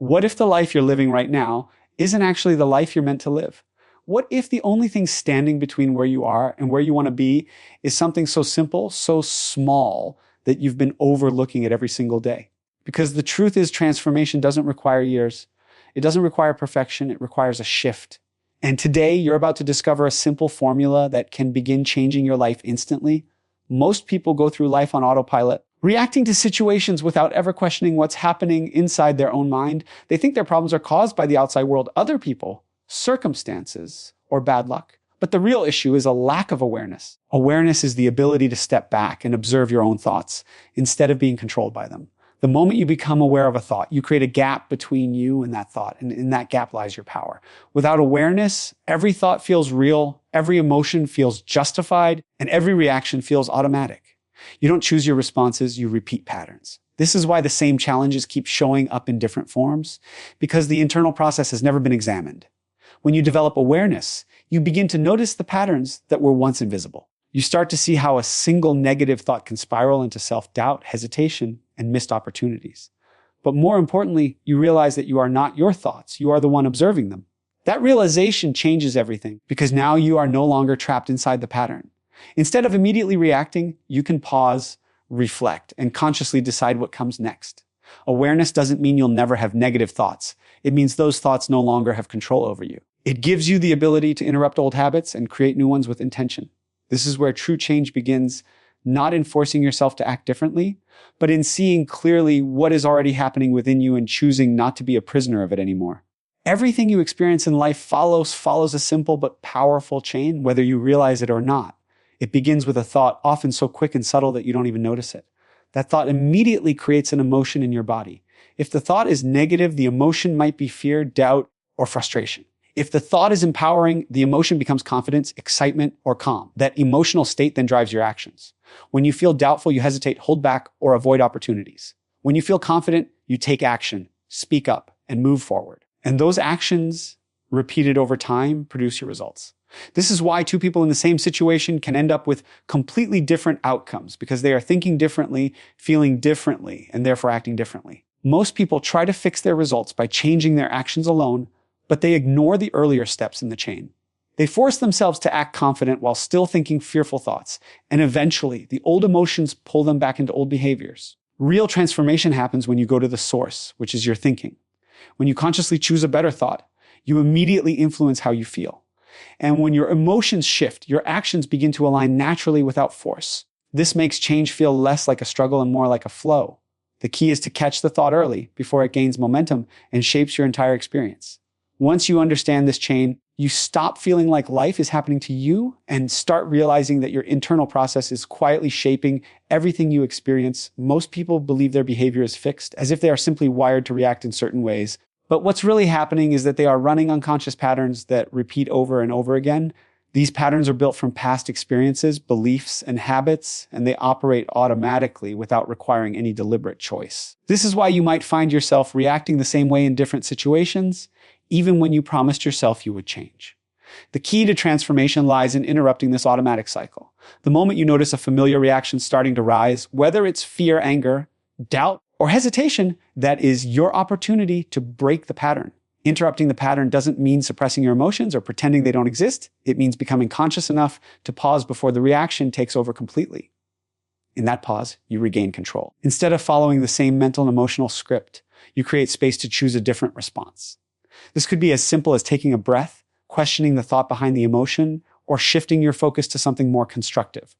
What if the life you're living right now isn't actually the life you're meant to live? What if the only thing standing between where you are and where you want to be is something so simple, so small, that you've been overlooking it every single day? Because the truth is, transformation doesn't require years. It doesn't require perfection. It requires a shift. And today, you're about to discover a simple formula that can begin changing your life instantly. Most people go through life on autopilot, reacting to situations without ever questioning what's happening inside their own mind. They think their problems are caused by the outside world, other people, circumstances, or bad luck. But the real issue is a lack of awareness. Awareness is the ability to step back and observe your own thoughts instead of being controlled by them. The moment you become aware of a thought, you create a gap between you and that thought, and in that gap lies your power. Without awareness, every thought feels real, every emotion feels justified, and every reaction feels automatic. You don't choose your responses, you repeat patterns. This is why the same challenges keep showing up in different forms, because the internal process has never been examined. When you develop awareness, you begin to notice the patterns that were once invisible. You start to see how a single negative thought can spiral into self-doubt, hesitation, and missed opportunities. But more importantly, you realize that you are not your thoughts. You are the one observing them. That realization changes everything because now you are no longer trapped inside the pattern. Instead of immediately reacting, you can pause, reflect, and consciously decide what comes next. Awareness doesn't mean you'll never have negative thoughts. It means those thoughts no longer have control over you. It gives you the ability to interrupt old habits and create new ones with intention. This is where true change begins, not in forcing yourself to act differently, but in seeing clearly what is already happening within you and choosing not to be a prisoner of it anymore. Everything you experience in life follows a simple but powerful chain, whether you realize it or not. It begins with a thought, often so quick and subtle that you don't even notice it. That thought immediately creates an emotion in your body. If the thought is negative, the emotion might be fear, doubt, or frustration. If the thought is empowering, the emotion becomes confidence, excitement, or calm. That emotional state then drives your actions. When you feel doubtful, you hesitate, hold back, or avoid opportunities. When you feel confident, you take action, speak up, and move forward. And those actions, repeated over time, produce your results. This is why two people in the same situation can end up with completely different outcomes, because they are thinking differently, feeling differently, and therefore acting differently. Most people try to fix their results by changing their actions alone, but they ignore the earlier steps in the chain. They force themselves to act confident while still thinking fearful thoughts, and eventually the old emotions pull them back into old behaviors. Real transformation happens when you go to the source, which is your thinking. When you consciously choose a better thought, you immediately influence how you feel. And when your emotions shift, your actions begin to align naturally without force. This makes change feel less like a struggle and more like a flow. The key is to catch the thought early before it gains momentum and shapes your entire experience. Once you understand this chain, you stop feeling like life is happening to you and start realizing that your internal process is quietly shaping everything you experience. Most people believe their behavior is fixed, as if they are simply wired to react in certain ways. But what's really happening is that they are running unconscious patterns that repeat over and over again. These patterns are built from past experiences, beliefs, and habits, and they operate automatically without requiring any deliberate choice. This is why you might find yourself reacting the same way in different situations, even when you promised yourself you would change. The key to transformation lies in interrupting this automatic cycle. The moment you notice a familiar reaction starting to rise, whether it's fear, anger, doubt, or hesitation, that is your opportunity to break the pattern. Interrupting the pattern doesn't mean suppressing your emotions or pretending they don't exist. It means becoming conscious enough to pause before the reaction takes over completely. In that pause, you regain control. Instead of following the same mental and emotional script, you create space to choose a different response. This could be as simple as taking a breath, questioning the thought behind the emotion, or shifting your focus to something more constructive.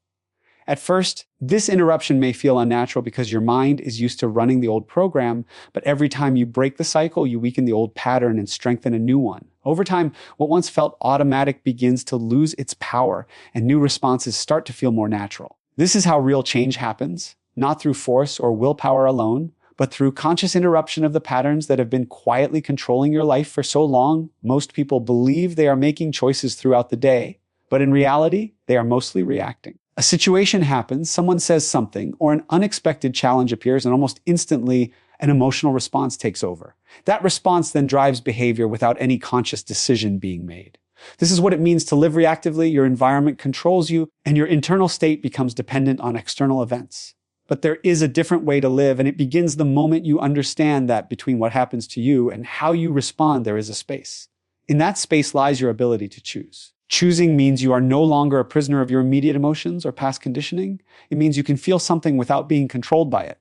At first, this interruption may feel unnatural because your mind is used to running the old program, but every time you break the cycle, you weaken the old pattern and strengthen a new one. Over time, what once felt automatic begins to lose its power, and new responses start to feel more natural. This is how real change happens, not through force or willpower alone, but through conscious interruption of the patterns that have been quietly controlling your life for so long. Most people believe they are making choices throughout the day, but in reality, they are mostly reacting. A situation happens, someone says something, or an unexpected challenge appears, and almost instantly, an emotional response takes over. That response then drives behavior without any conscious decision being made. This is what it means to live reactively. Your environment controls you, and your internal state becomes dependent on external events. But there is a different way to live, and it begins the moment you understand that between what happens to you and how you respond, there is a space. In that space lies your ability to choose. Choosing means you are no longer a prisoner of your immediate emotions or past conditioning. It means you can feel something without being controlled by it.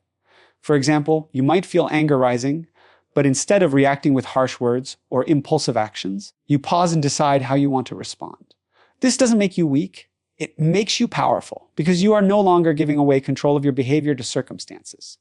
For example, you might feel anger rising, but instead of reacting with harsh words or impulsive actions, you pause and decide how you want to respond. This doesn't make you weak. It makes you powerful because you are no longer giving away control of your behavior to circumstances.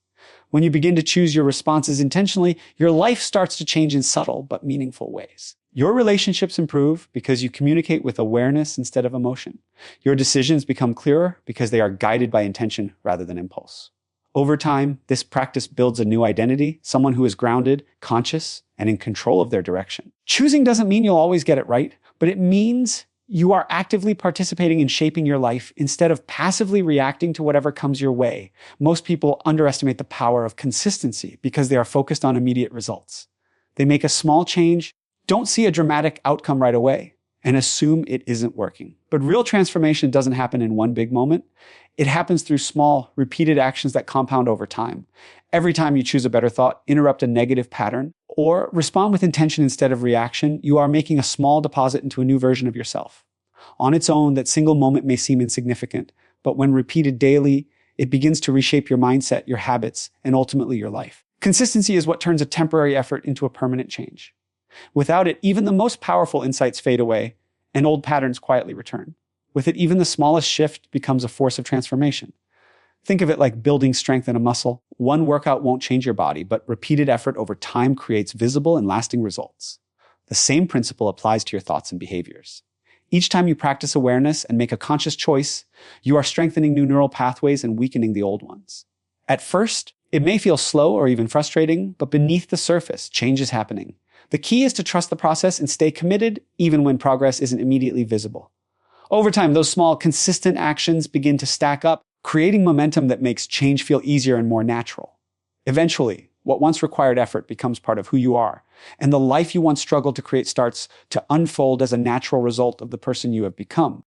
When you begin to choose your responses intentionally, your life starts to change in subtle but meaningful ways. Your relationships improve because you communicate with awareness instead of emotion. Your decisions become clearer because they are guided by intention rather than impulse. Over time, this practice builds a new identity, someone who is grounded, conscious, and in control of their direction. Choosing doesn't mean you'll always get it right, but it means you are actively participating in shaping your life instead of passively reacting to whatever comes your way. Most people underestimate the power of consistency because they are focused on immediate results. They make a small change, don't see a dramatic outcome right away, and assume it isn't working. But real transformation doesn't happen in one big moment. It happens through small, repeated actions that compound over time. Every time you choose a better thought, interrupt a negative pattern, or respond with intention instead of reaction, you are making a small deposit into a new version of yourself. On its own, that single moment may seem insignificant, but when repeated daily, it begins to reshape your mindset, your habits, and ultimately your life. Consistency is what turns a temporary effort into a permanent change. Without it, even the most powerful insights fade away, and old patterns quietly return. With it, even the smallest shift becomes a force of transformation. Think of it like building strength in a muscle. One workout won't change your body, but repeated effort over time creates visible and lasting results. The same principle applies to your thoughts and behaviors. Each time you practice awareness and make a conscious choice, you are strengthening new neural pathways and weakening the old ones. At first, it may feel slow or even frustrating, but beneath the surface, change is happening. The key is to trust the process and stay committed even when progress isn't immediately visible. Over time, those small, consistent actions begin to stack up, creating momentum that makes change feel easier and more natural. Eventually, what once required effort becomes part of who you are, and the life you once struggled to create starts to unfold as a natural result of the person you have become.